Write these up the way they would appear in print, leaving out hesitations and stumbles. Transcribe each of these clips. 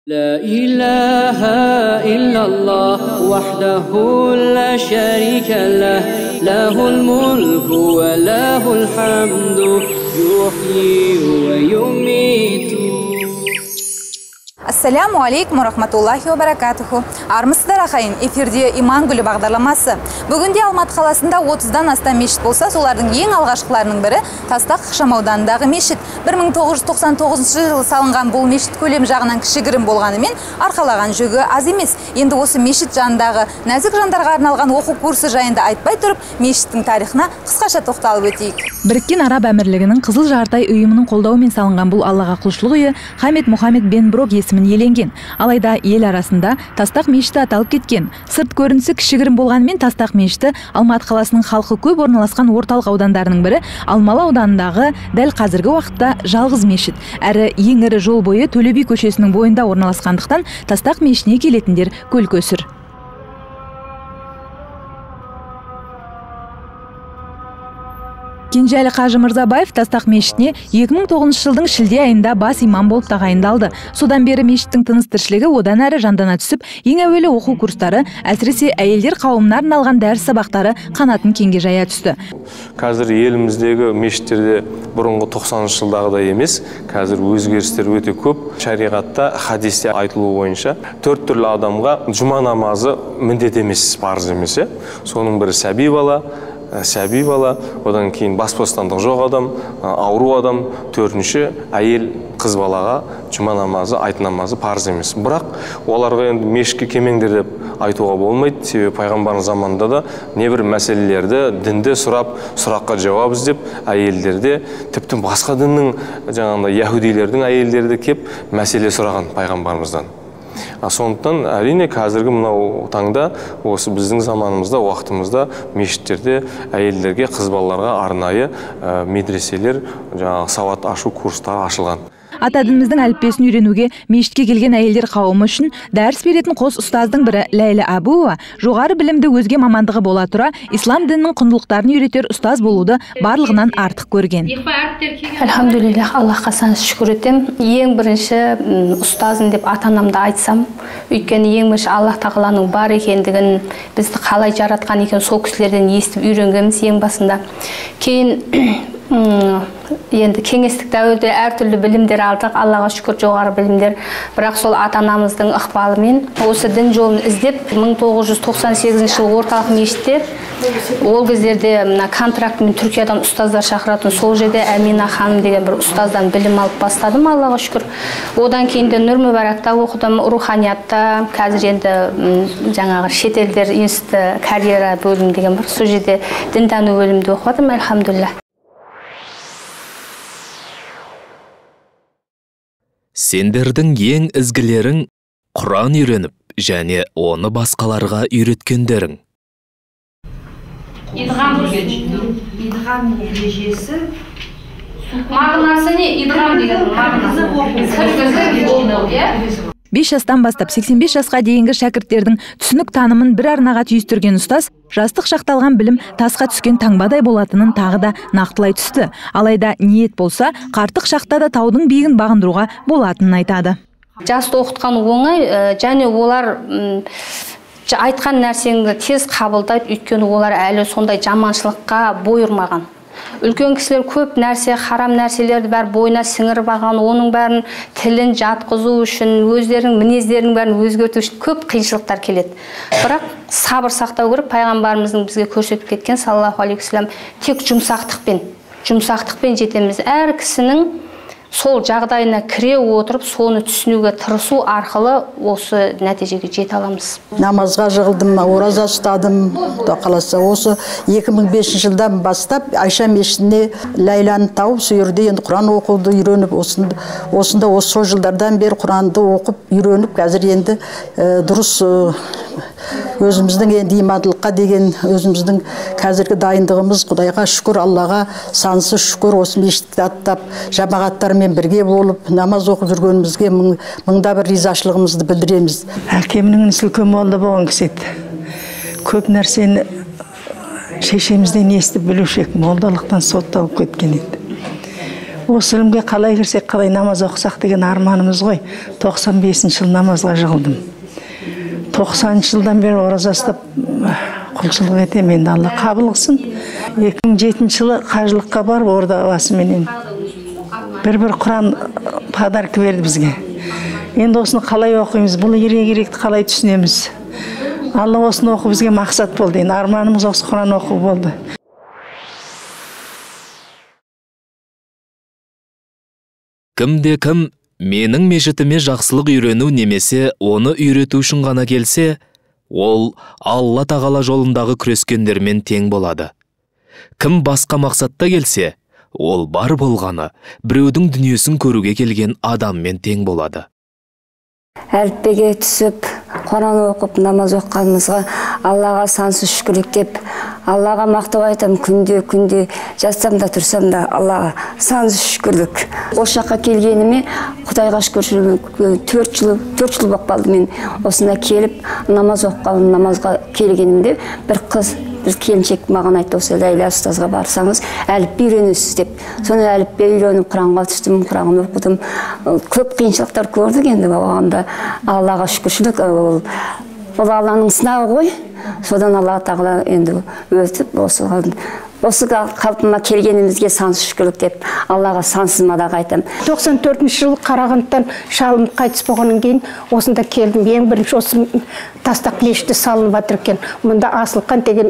لا إله إلا الله وحده لا شريك له له الملك وله الحمد يحيي ويميت. Ассаляму алейкум ва рахматуллахи ва баракатуху. Армысыздар ахайын, эфирде Иман гүлі бағдарламасы. Бүгінде Алматы қаласында 30-дан астам мешіт болса, солардың ең алғашқыларының бірі Тастақ ықшамауданындағы мешіт. 1999 жылы салынған бұл мешіт көлем жағынан кішігірім болғанымен, арқалаған жүгі аз емес. Енді осы мешіт жанындағы нәзік жандарға арналған оқу курсы жайында айтпай тұрып, мешіттің тарихына қысқаша тоқталып өтейік. Біріккен Араб Әмірлігінің Қызыл Жартай ұйымының қолдауымен салынған бұл Аллаға құлшылық үйі Хамед Мухаммед бен Брок есімін еленген. Алайда ел арасында Тастақ мешіті аталып кеткен. Сырт көрінісі кішігірім болғанымен Тастақ мешіті Алматы қаласының халқы көп орналасқан орталық аудандарының бірі. Алмалы ауданындағы дәл қазіргі уақытта жалғыз мешіт. Әрі ең ірі жол бойы Төле би көшесінің бойында орналасқандықтан Тастақ мешітіне келетіндер көл-көсір. Кенжеәлі Қажы Мырзабаев Тастақ мешітіне 2009 жылдың шілде айында бас имам болып тағайындалды. Содан бері мешіттің тыныс-тіршілігі одан әрі жандана түсіп, ең әуелі оқу курстары, әсіресе әйелдер қауымына арналған дәріс сабақтары қанатын кеңге жая түсті. Қазір еліміздегі мешіттерде бұрынғы 90 жылдағыдай емес, қазір өзгерістер өте көп. Шариғатта, хадисте айтылуы бойынша 4 түрлі адамға жұма намазы міндет емес, парыз емес. Соның бірі сәби бала, одан кейін бас бостандығы жоқ адам, ауру адам, төртінші әйел қыз балаға жұма намазы, айт намазы парыз емес. Бірақ оларға енді мешітке келмеңдер деп айтуға болмайды. Себебі пайғамбардың заманында да небір мәселелерді дінді сұрап, сұраққа жауап іздеп, әйелдерде тіпті басқа діннің жаңағындай яһудилердің әйелдері де кеп мәселе сұраған пайғамбарымыздан. Сондықтан әрине қазіргі мынау таңда осы біздің заманымызда, уақытымызда мешіттерде әйелдерге, қыз балаларға арнайы медреселер, сауат ашу курстары ашылған. Ата дініміздің әліппесін үйренуге мешітке келген әйелдер қауымы үшін дәріс беретін қос ұстаздың бірі Ләйлә Абуова жоғары білімді өзге мамандығы бола тұра, ислам дінінің құндылықтарын үйретер ұстаз болуды барлығынан артық көрген. Әлхамдулиллах, Аллахқа сансыз шүкір етем. Ең бірінші ұстазым деп ата-анамды айтсам, өйткені ең бірінші Аллах тағаланың бар екендігін, бізді қалай жаратқан екен сол кісілерден естіп үйренгенбіз ең басында. Кейін енді кеңестік дәуірде әртүрлі білімдер алдық, Аллаға шүкір жоғары білімдер. Бірақ сол ата-анамыздың ықпалымен осы дін жолын іздеп 1998 жылы орталық мешітте ол кездерде контрактымен Түркиядан ұстаздар шақыратын, сол жерде Әмина ханым деген бір ұстаздан білім алып бастадым, Аллаға шүкір. Одан кейін де Нұр Мүбәракта оқыдым, руханиятта, қазір енді жаңағы шетелдер институты карьера бөлімі деген бар, сол жерде дінтану бөлімінде оқыдым, әлхамдулилlah. Сендердің ең ізгілерің Құран үйреніп, және оны басқаларға үйреткендерің. Идғам ережесі мағынасы не? Идғам деген мағынасы 5 жастан бастап 85 жасқа дейінгі шәкірттердің түсінік танымын бір арнаға түйістірген ұстаз, жастық шақталған білім тасқа түскен таңбадай болатынын тағы да нақтылай түсті. Алайда ниет болса, қарттық шақта да таудың биігін бағындыруға болатынын айтады. Жасты оқытқан оңай, және олар айтқан нәрсеңді тез қабылдайды, өйткені олар әлі сондай жаманшылыққа бой ұрмаған. Үлкен кісілер көп нәрсе, харам нәрселерді бәр бойына сіңіріп алған, оның бәрін тілін жатқызу үшін, өздерінің мінездерінің бәрін өзгерту үшін көп қиыншылықтар келеді. Бірақ сабыр сақтау керек, пайғамбарымыздың бізге көрсетіп кеткен саллаллаху алейхи вассалам, тек жұмсақтықпен жетеміз. Әр кісінің сол жағдайына кіре отырып, соны түсінуге тырысу арқылы осы нәтижеге жете аламыз. Намазға жығылдым, ораза ұстадым, қаласа. Осы 2005 жылдан бастап Айша мешітіне Ләйләні тауып, сол жерде енді Құран оқуды үйреніп, осында осы жылдардан бері Құранды оқып үйреніп, қазір енді дұрыс өзіміздің енді имандылыққа деген өзіміздің қазіргі дайындығымыз, Құдайға шүкір, Аллаға сансыз шүкір, осы мешітті аттап, жамағаттармен бірге болып, намаз оқып жүргенімізге мыңда бір ризашылығымызды білдіреміз. Әкемнің үлкен молда болған кісі еді. Көп нәрсені шешемізден естіп білушек, молдалықтан сотталып кеткен еді. Осы ілімге қалай кірсек, қалай намаз оқысақ деген арманымыз ғой. 95 жыл намазға жығылдым. 90 жылдан бері ораза ұстап құлшылық етемін. Енді Алла қабыл қылсын. 2007 жылы қажылыққа барып, орда басыменен бір Құран подарка берді бізге. Енді осыны қалай оқимыз, бұл еректі қалай түсінеміз. Алла осыны оқу бізге мақсат болды. Енді арманымыз осы Құран оқу болды. Кімде-кім менің мешітіме жақсылық үйрену немесе оны үйрету үшін ғана келсе, ол Алла тағала жолындағы күрескендермен тең болады. Кім басқа мақсатта келсе, ол бар болғаны біреудің дүниесін көруге келген адаммен тең болады. Әліппеге түсіп, Құран оқып, намаз оққанымызға Аллаға сансыз шүкірліктеп, Аллаға мақтау айтам, күнде жатсам да тұрсам да Аллаға сансыз шүкірлік. Осы жаққа келгеніме Құдайға шүкір 4 жыл бақпалды мен осында келіп намаз оққаным, намазға келгенімде бір қыз, бір келіншек маған айтты, осы Ләйла ұстазға барсаңыз әліппе үйренесіз деп. Соны әліппе үйреніп Құранға түстім, Құранды оқыдым. Көп қиыншылықтар көрдік, енді оғанда Аллаға шүкіршілік, ол Алланың сынағы ғой. Содан Алла тағала енді өтіп, осы қалпыма келгенімізге сансыз шүкірлік деп Аллаға сансыз мадақ айтам. 94 жыл Қарағандыдан шалым қайтыс болғаннан кейін осында келдім. Ең бірінші осы Тастақ мешіті салынып жатыр екен. Мұнда Асылқан деген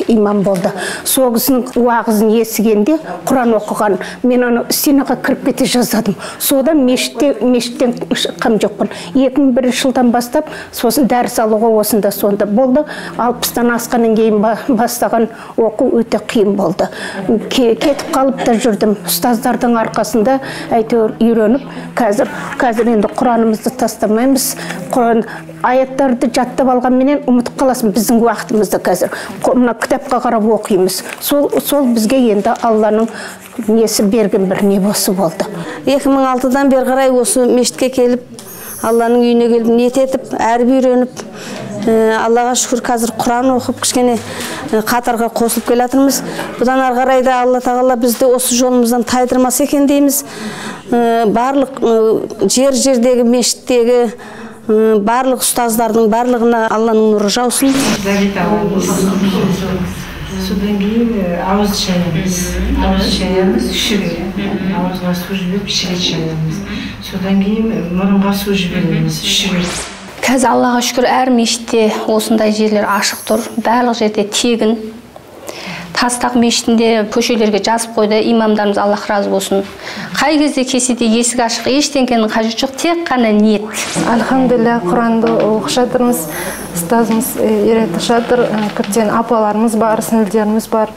имам болды. Сол кісінің уағызын естігенде Құран оқыған. Мен аны стенаға кіріп кете жаздадым. Содан мешіттен шыққам жоқпын. 2001 жылдан бастап сосын дәріс алуға осында сонда болды. 60-тан асқаннан кейін бастаған оқу өте қиын болды. Кетіп қалып та жүрдім. Ұстаздардың арқасында әйтеуір үйреніп, қазір енді Құранымызды тастамаймыз. Құран аяттарды жаттап алғанменен ұмытып қаласың, біздің уақытымызда қазір. Кітапқа қарап оқимыз. Сол бізге енді Алланың несі берген бір не болды. 2006-дан бері қарай осы мешітке келіп, Алланың үйіне келіп, ниет етіп, әріп үйреніп, Аллаға шүкір қазір Құран оқып, кішкене қатарға қосылып келатырмыз. Бұдан ары қарай да Алла тағала бізді осы жолымыздан тайдырмас екен дейміз. Барлық жердегі мешіттегі барлық ұстаздардың барлығына Алланың нұры жаусын. Содан кейін ауыз шаямыз ішіге. Ауызға су жіберіп ішіге шаямыз. Содан кейін мұрынға су жібереміз ішіге. Қазір Аллаға шүкір әр мешітте осындай жерлер ашық тұр. Барлық жерде тегін. Тастақ мешітінде көшелерге жазып қойды. Имамдарымыз Аллах разы болсын. Қай кезде келсе де есік ашық, ештеңкенің қажеті жоқ, тек қана ниет. Альхамдулилля, Құранды оқып жатырмыз. Ұстазымыз үйретіп жатыр. Көптеген апаларымыз бар, сіңілдеріміз бар.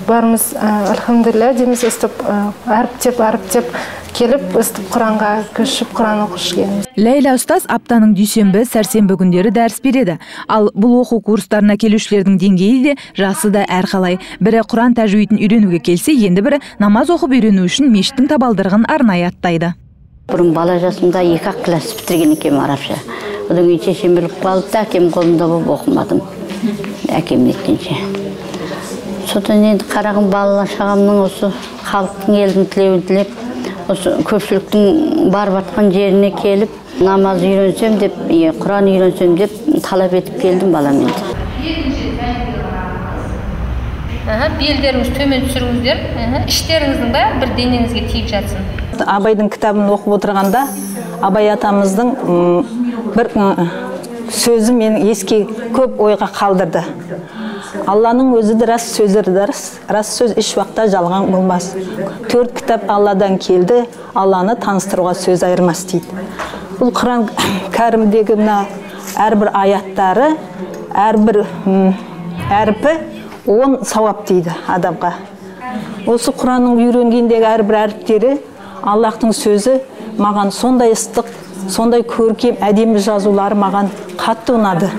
Барымыз альхамдулилля дейміз, өстіп әріптеп келіп, өстіп Құранға көшіп, Құран оқыш келеміз. Ләйла ұстаз аптаның дүйсенбі, сәрсенбі күндері дәріс береді. Ал бұл оқу курстарына келушілердің деңгейі де, жасы да әрқалай. Бірі Құран тәжуидін үйренуге келсе, енді бірі намаз оқып үйрену үшін мешіттің табалдырығын арнайы аттайды. Бұрын бала жасымда 2 класс бітірген екем арабша. Одан кейін шешем біліп қалды, әкем қолында болып оқымадым. Әкем еткенше. Содан енді қарағым балалар шағамның осы халықтың елдің тілеуін тілеп, осы көпшіліктің барып атқан жеріне келіп, намаз үйренсем деп, Құран үйренсем деп талап етіп келдім балам енді. Белдеріңіз төмен түсіріңіздер, іштеріңіздің бәрі бір денеңізге тиіп жатсын. Абайдың кітабын оқып отырғанда, Абай атамыздың бір сөзі мені еске көп ойға қалдырды. Алланың өзі де рас, сөзі де рас сөз еш уақытта жалған болмас. 4 кітап Алладан келді, Алланы таныстыруға сөз айырмас дейді. Бұл Құран кәрімдегі әрбір аяттары, әрбір әріпі 10 сауап дейді адамға. Осы Құранның үйренгендегі әрбір әріптері Аллахтың сөзі маған сондай ыстық, сондай көркем, әдемі жазулары маған қатты ұнады.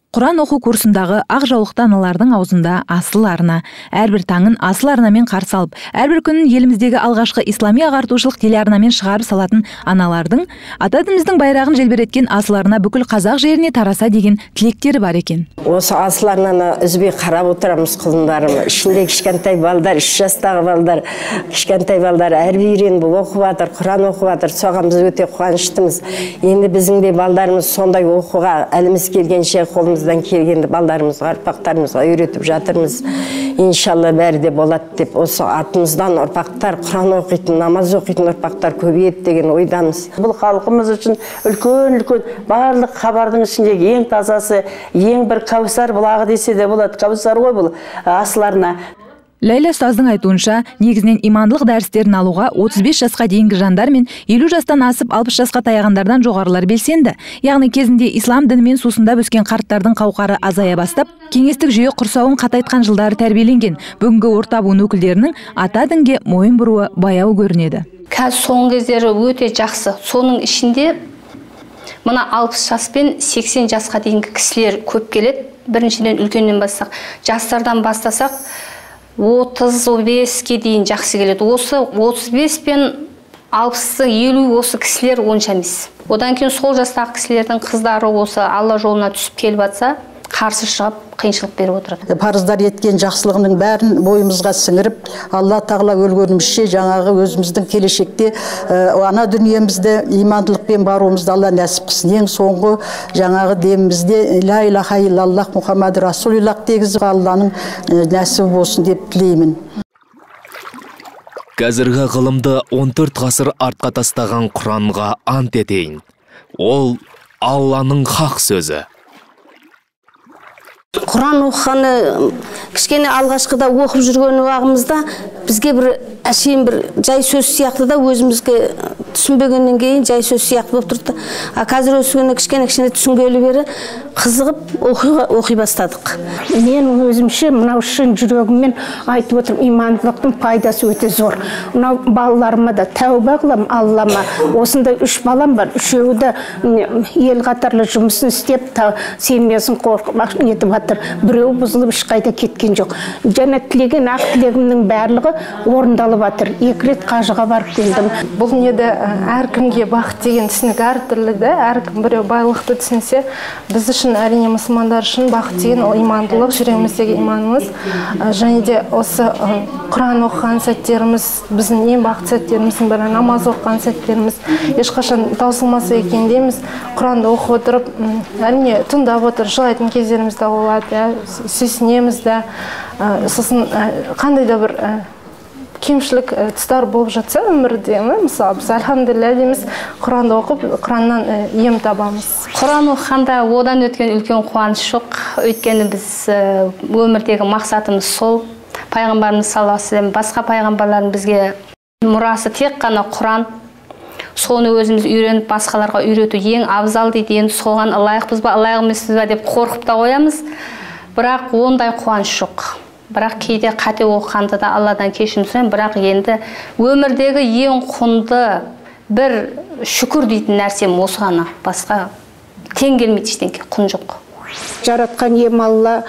Құран оқу курсындағы ақ жаулықты аналардың аузында асыл арна, әрбір таңын асыл арнамен қарсы алып, әрбір күнін еліміздегі алғашқы ислами ағартушылық телеарнамен шығарып салатын аналардың ата дініміздің байрағын желбіреткен асыл арна бүкіл қазақ жеріне тараса деген тілектері бар екен. Осы асыл арнаны үзбей қарап отырамыз құлындарым. Ішінде кішкентай балдар, 3 жастағы балдар, кішкентай балдар әрбір үйреніп оқып жатыр, Құран оқып жатыр. Соған біз өте қуаныштымыз. Енді біздің де балдарымыз сондай оқуға әліміз келгенше қолымыздан келгенді балдарымызға, ұрпақтарымызға үйретіп жатырмыз. Иншалла бәрі де болады деп, осы артымыздан ұрпақтар, Құран оқитын, намаз оқитын ұрпақтар көбейеді деген ойдамыз. Бұл халқымыз үшін үлкен барлық хабардың ішіндегі ең тазасы, ең бір Кәусар бұлағы десе де болады. Кәусар ғой бұл асыл арна. Ләйлә ұстаздың айтуынша, негізінен имандылық дәрістерін алуға 35 жасқа дейінгі жандар мен 50 жастан асып 60 жасқа таяғандардан жоғарылар белсенді. Яғни кезінде ислам дінімен сусындап өскен қарттардың қауқары азая бастап, кеңестік жүйе құрсауын қатайтқан жылдары тәрбиеленген бүгінгі орта буын өкілдерінің ата дінге мойын бұруы баяу көрінеді. Қазір соңғы кездері өте жақсы. Соның ішінде мына 60 жас пен 80 жасқа дейінгі кісілер көп келеді. Біріншіден үлкеннен бастасақ, жастардан бастасақ 35-ке дейін жақсы келеді. Осы 35 пен 60-50 осы кісілер онша емес. Одан кейін сол жастағы кісілердің қыздары осы Алла жолына түсіп келіп жатса, қарсы шығып қиыншылық беріп отырады. Парыздар еткен жақсылығының бәрін бойымызға сіңіріп, Алла тағала өлгенімізше жаңағы өзіміздің келешекте ана дүниемізді имандылықпен баруымызды Алла нәсіп қылсын. Ең соңғы жаңағы демімізде ла илаха иллаллах Мұхаммад Расулиллах дегізіп Алланың нәсібі болсын деп тілеймін. Қазіргі ғылымды 14 ғасыр артқа тастаған Құранға ант етейін. Ол Алланың хақ сөзі. Құран оқығаны кішкене алғашқыда оқып жүрген уақытымызда бізге бір әшейін бір жай сөз сияқты да өзімізге түсінбегеннен кейін жай сөз сияқты болып тұрды. Қазір өсігені кішкене түсінгелі бері қызығып оқи бастадық. Мен өзімше мынау шын жүрегіммен айтып отырмын, имандылықтың пайдасы өте зор. Мынау балаларыма да тәуба қыламын Аллама. Осындай 3 балам бар, үшеуі де ел қатарлы жұмысын істеп, семьясын қорқып нетіп жатыр. Біреу бұзылып ешқайда кеткен жоқ. Және тілеген ақ тілегімнің барлығы орындалып жатыр. 2 рет қажыға барып келдім. Бұл неде әркімге бақыт деген түсінік әртүрлі де, әркім біреу байлықты түсінсе, біз үшін әрине мұсылмандар үшін бақыт деген ол имандылық, жүрегіміздегі иманымыз. Және де осы Құран оқыған сәттеріміз, біздің ең бақыт сәттеріміздің бірі, намаз оқыған сәттеріміз ешқашан таусылмаса екен дейміз. Құранды оқып отырып, әрине тыңдап отырып жылайтын кездеріміз де болады, сүйсінеміз де. Сосын қандай да бір кемшілік тұстар болып жатса өмірде, мысалы біз альхамдулилля дейміз, Құранды оқып, Құраннан ем табамыз. Құран оқығанда одан өткен үлкен қуаныш жоқ. Өйткені біз өмірдегі мақсатымыз сол. Пайғамбарымыз саллаллаху алейхи ва саллям, басқа пайғамбарлардың бізге мұрасы тек қана Құран. Соны өзіміз үйреніп, басқаларға үйрету ең абзал дейді. Енді соған лайықпыз ба, лайық емеспіз ба деп қорқып та қоямыз. Бірақ ондай қуаныш жоқ. Бірақ кейде қате оқығанда да Алладан кешірім сұраймын. Бірақ енді өмірдегі ең құнды бір шүкір дейтін нәрсем осы ғана. Басқа тең келмейді, ештеңке құн жоқ. Жаратқан ием Алла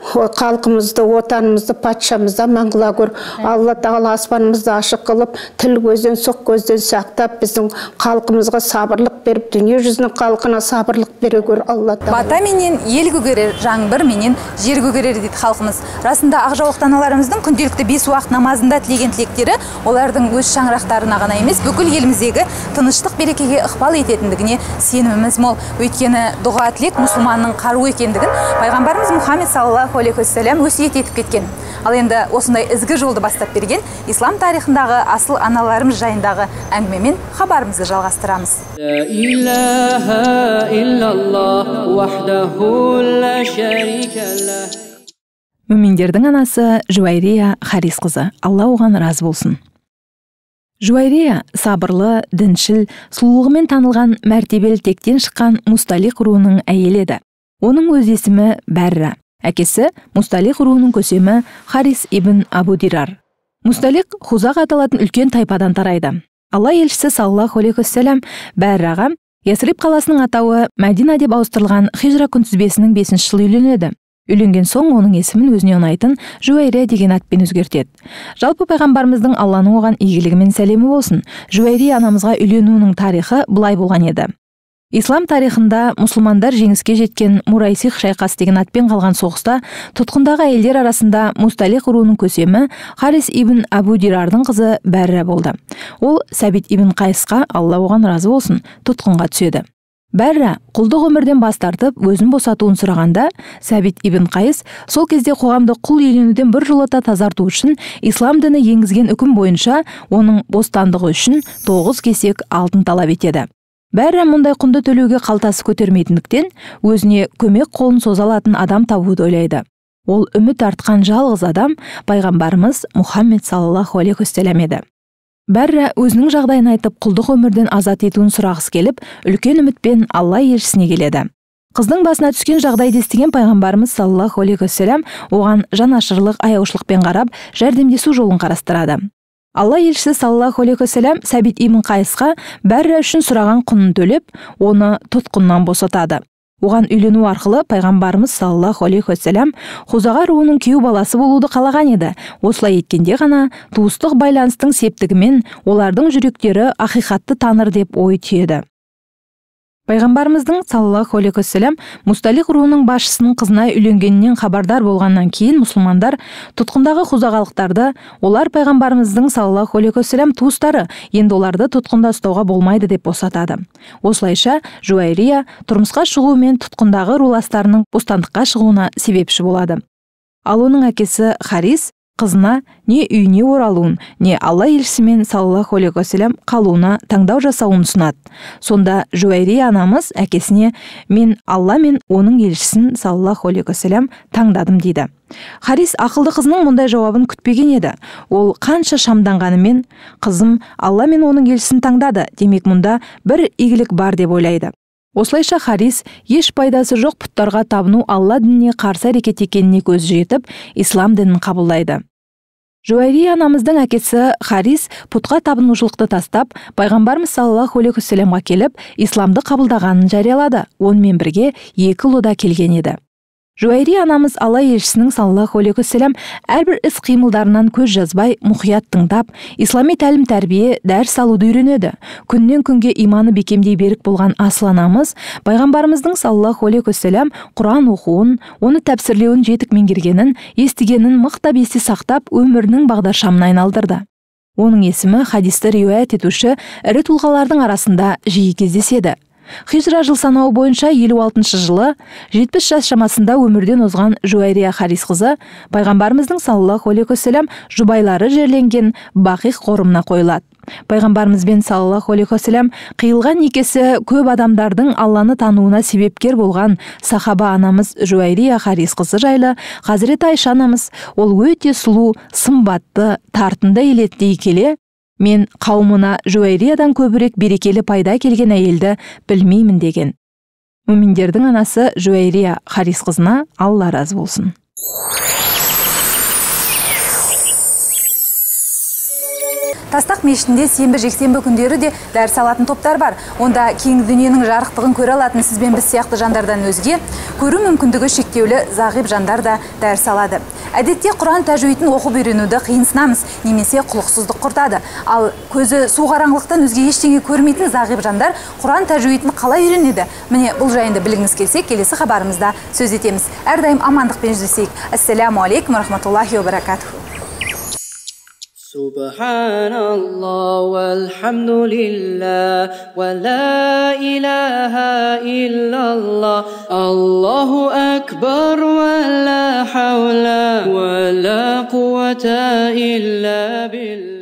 халқымызды, отанымызды, патшамызды аман қыла көр. Алла тағала аспанымызды ашық қылып, тіл көзден, соқ көзден сақтап, біздің халқымызға сабырлық беріп, дүние жүзінің халқына сабырлық бере көр. Алла тағала. Бата менен ел көгерер, жаңбыр менен жер көгерер дейді халқымыз. Расында ақ жаулықты аналарымыздың күнделікті 5 уақыт намазында тілеген тілектері олардың өз шаңырақтарына ғана емес, бүкіл еліміздегі тыныштық берекеге ықпал ететіндігіне сеніміміз мол. Өйткені дұға тілек мұсылманның қаруы екендігін пайғамбарымыз Мұхаммед саллаллаху алейхи ва саллям өсиет етіп кеткен. Ал енді осындай ізгі жолды бастап берген ислам тарихындағы асыл аналарымыз жайындағы әңгімемен хабарымызды жалғастырамыз. لا إله إلا الله وحده لا شريك له. Мүминдердің анасы Жуайрия Харисқызы, Алла оған разы болсын. Жуайрия сабырлы, діншіл, сұлулығымен танылған мәртебелі тектен шыққан Мусталиқ руының әйелі еді. Оның өз есімі Бәрра. Әкесі Мусталиқ руының көсемі Харис ибн Абу Дирар. Мусталиқ Хузақ аталатын үлкен тайпадан тарайды. Алла елшісі саллаллаху алейхи ва саллям Бәрраға Ясриб қаласының атауы Мәдина деп ауыстырылған хижра күнтізбесінің 5-ші жылы үйленеді. Үйленген соң оның есімін өзіне ұнайтын Жуайрия деген атпен өзгертеді. Жалпы пайғамбарымыздың Алланың оған игілігі мен сәлемі болсын. Жуайрия анамызға үйленуінің тарихы былай болған еді. Ислам тарихында мұсылмандар жеңіске жеткен Мурайсих шайқас деген атпен қалған соғыста тұтқындағы әйелдер арасында Мусталих руының көсемі Харис ибн Абу Дирардың қызы Бәрра болды. Ол Сәбит ибн Қайысқа, Алла оған разы болсын, тұтқынға түседі. Бәрра құлдық өмірден бас тартып, өзін босатуын сұрағанда, Сәбит ибн Қайыс сол кезде қоғамды құл иеленуден біржолата тазарту үшін ислам діні енгізген үкім бойынша оның бостандығы үшін 9 кесек алтын талап етеді. Бәрі мұндай құнды төлеуге қалтасы көтермейтіндіктен өзіне көмек қолын соза алатын адам табуды ойлайды. Ол үміт артқан жалғыз адам пайғамбарымыз Мұхаммед саллаллаху алейхи вассалам еді. Бәрі өзінің жағдайын айтып құлдық өмірден азат етуін сұрағысы келіп, үлкен үмітпен Алла елшісіне келеді. Қыздың басына түскен жағдайды естіген пайғамбарымыз саллаллаху алейхи вассалам оған жанашырлық, аяушылықпен қарап, жәрдемдесу жолын қарастырады. Алла елшісі саллаллаху алейхи вассалам Сәбит ибн Қайысқа Бәрра үшін сұраған құнын төлеп, оны тұтқыннан босатады. Оған үйлену арқылы пайғамбарымыз саллаллаху алейхи вассалам Хузаға руының күйеу баласы болуды қалаған еді. Осылай еткенде ғана туыстық байланыстың септігімен олардың жүректері ақиқатты таныр деп ой түйеді. Пайғамбарымыздың саллаллаху алейхи вассалам Мусталих руының басшысының қызына үйленгенінен хабардар болғаннан кейін мұсылмандар тұтқындағы хузағалықтарды, олар пайғамбарымыздың саллаллаху алейхи вассалам туыстары, енді оларды тұтқында ұстауға болмайды деп босатады. Осылайша Жуайрия тұрмысқа шығуы мен тұтқындағы руластарының бостандыққа шығуына себепші болады. Ал оның әкесі Харис қызына не үйіне оралуын, не Алла елшісімен саллаллаху алейхи вассалам қалуына таңдау жасауын ұсынады. Сонда Жуайрия анамыз әкесіне мен Алла мен оның елшісін саллаллаху алейхи вассалам таңдадым дейді. Харис ақылды қызының мұндай жауабын күтпеген еді. Ол қанша шамданғанымен қызым Алла мен оның елшісін таңдады, демек мұнда бір игілік бар деп ойлайды. Осылайша Харис еш пайдасы жоқ пұттарға табыну Алла дініне қарсы әрекет екеніне көзі жетіп, ислам дінін қабылдайды. Жуайрия анамыздың әкесі Харис пұтқа табынушылықты тастап, пайғамбарымыз саллаллаху алейхи вассаламға келіп, исламды қабылдағанын жариялады. Онымен бірге 2 ұлы да келген еді. Жуайрия анамыз Алла елшісінің саллаллаху алейхи вассалам әрбір іс қимылдарынан көз жазбай, мұқият тыңдап, ислами тәлім тәрбие, дәріс алуды үйренеді. Күннен күнге иманы бекемдей берік болған асыл анамыз пайғамбарымыздың саллаллаху алейхи вассалам Құран оқуын, оны тәпсірлеуін жетік меңгергенін, естігенін мықтап есте сақтап, өмірінің бағдаршамына айналдырды. Оның есімі хадисті риуаят етуші ірі тұлғалардың арасында жиі кездеседі. Хижра жыл санауы бойынша 56 жылы 70 жас шамасында өмірден озған Жуайрия Харис қызы пайғамбарымыздың саллаллаху алейхи вассалам жұбайлары жерленген Бақиқ қорымына қойылады. Пайғамбарымызбен саллаллаху алейхи вассалам қиылған некесі көп адамдардың Алланы тануына себепкер болған сахаба анамыз Жуайрия Харис қызы жайлы Хазірет Айша анамыз, ол өте сұлу, сымбатты, тартынды елет дей келе, мен қауымына Жуайриядан көбірек берекелі пайда келген әйелді білмеймін деген. Мүминдердің анасы Жуайрия Харис қызына Алла разы болсын. Тастақ мешітінде сенбі-жексенбі күндері де дәріс алатын топтар бар. Онда кең дүниенің жарықтығын көре алатын сіз бен біз сияқты жандардан өзге, көру мүмкіндігі шектеулі зағип жандар да дәріс алады. Әдетте Құран тәжуидін оқып үйренуді қиынсынамыз, немесе құлықсыздық құртады. Ал көзі су қараңғылықтан өзге ештеңе көрмейтін зағип жандар Құран тәжуидін қалай үйренеді? Міне бұл жайында білгіңіз келсе, келесі хабарымызда сөз етеміз. Әрдайым амандықпен жүздесейік. Ассаламу алейкум рахматуллахи ва баракатуху. سبحان الله والحمد لله ولا إله إلا الله الله أكبر ولا حول ولا قوة إلا بالله